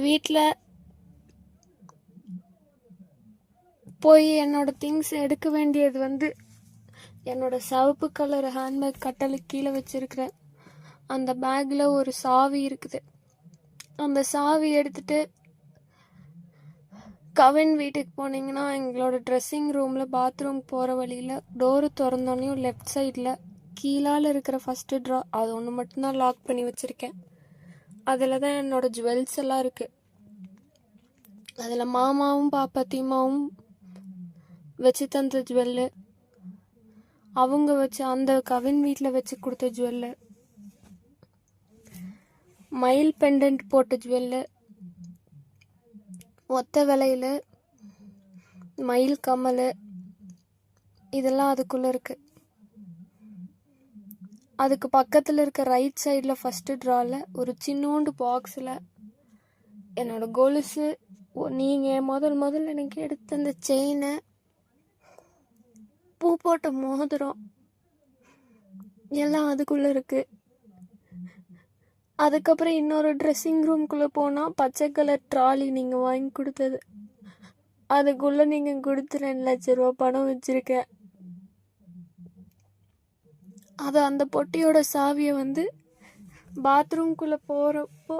வீட்டில் போய் என்னோட திங்ஸ் எடுக்க வேண்டியது என்னோட சிவப்பு கலர் ஹேண்ட்பேக் கட்டலுக்கு கீழே வச்சிருக்கிறேன். அந்த பேக்கில் ஒரு சாவி இருக்குது. அந்த சாவி எடுத்துட்டு கவின் வீட்டுக்கு போனீங்கன்னா எங்களோட ட்ரெஸ்ஸிங் ரூமில் பாத்ரூம் போகிற வழியில் டோரு திறந்தோன்னையும் லெஃப்ட் சைடில் கீழால் இருக்கிற ஃபஸ்ட்டு ட்ரா அது ஒன்று மட்டும்தான் லாக் பண்ணி வச்சுருக்கேன். அதில் தான் என்னோடய ஜுவல்ஸ் எல்லாம் இருக்குது. அதில் மாமாவும் பாப்பாத்திமாவும் வச்சு தந்த ஜுவல்லு, அவங்க வச்சு அந்த கவின் வீட்டில் வச்சு கொடுத்த ஜுவல்லு, மயில் பெண்டன்ட் போட்ட ஜுவல்லு, ஒத்த விலையில் மயில் கம்மல், இதெல்லாம் அதுக்குள்ளே இருக்குது. அதுக்கு பக்கத்தில் இருக்க ரைட் சைடில் ஃபஸ்ட்டு ட்ராவில் ஒரு சின்னோண்டு பாக்ஸில் என்னோடய கொலுசு, நீங்கள் முதல்ல எனக்கு எடுத்த அந்த செயினை, பூ போட்ட மோதிரம் எல்லாம் அதுக்குள்ளே இருக்குது. அதுக்கப்புறம் இன்னொரு ட்ரெஸ்ஸிங் ரூம்குள்ளே போனால் பச்சை கலர் ட்ராலி நீங்கள் வாங்கி கொடுத்தது, அதுக்குள்ளே நீங்கள் கொடுத்து 2 லட்ச ரூபா பணம் வச்சுருக்கேன். அது அந்த பொட்டியோட சாவியை பாத்ரூம்குள்ளே போகிறப்போ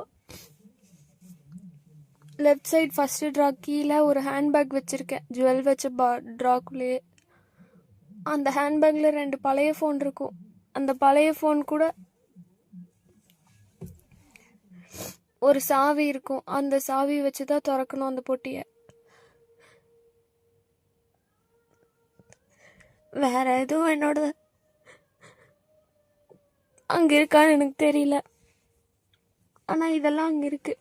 லெஃப்ட் சைட் ஃபஸ்ட்டு ட்ரா கீழே ஒரு ஹேண்ட்பேக் வச்சுருக்கேன், ஜுவல் வச்ச ட்ராக்குள்ளேயே. அந்த ஹேண்ட்பேக்கில் 2 பழைய ஃபோன் இருக்கும். அந்த பழைய ஃபோன் கூட ஒரு சாவி இருக்கும். அந்த சாவி வச்சு தான் திறக்கணும் அந்த பொட்டியை. வேற எதுவும் என்னோட அங்கே இருக்கான்னு எனக்கு தெரியல, ஆனால் இதெல்லாம் அங்கே இருக்குது.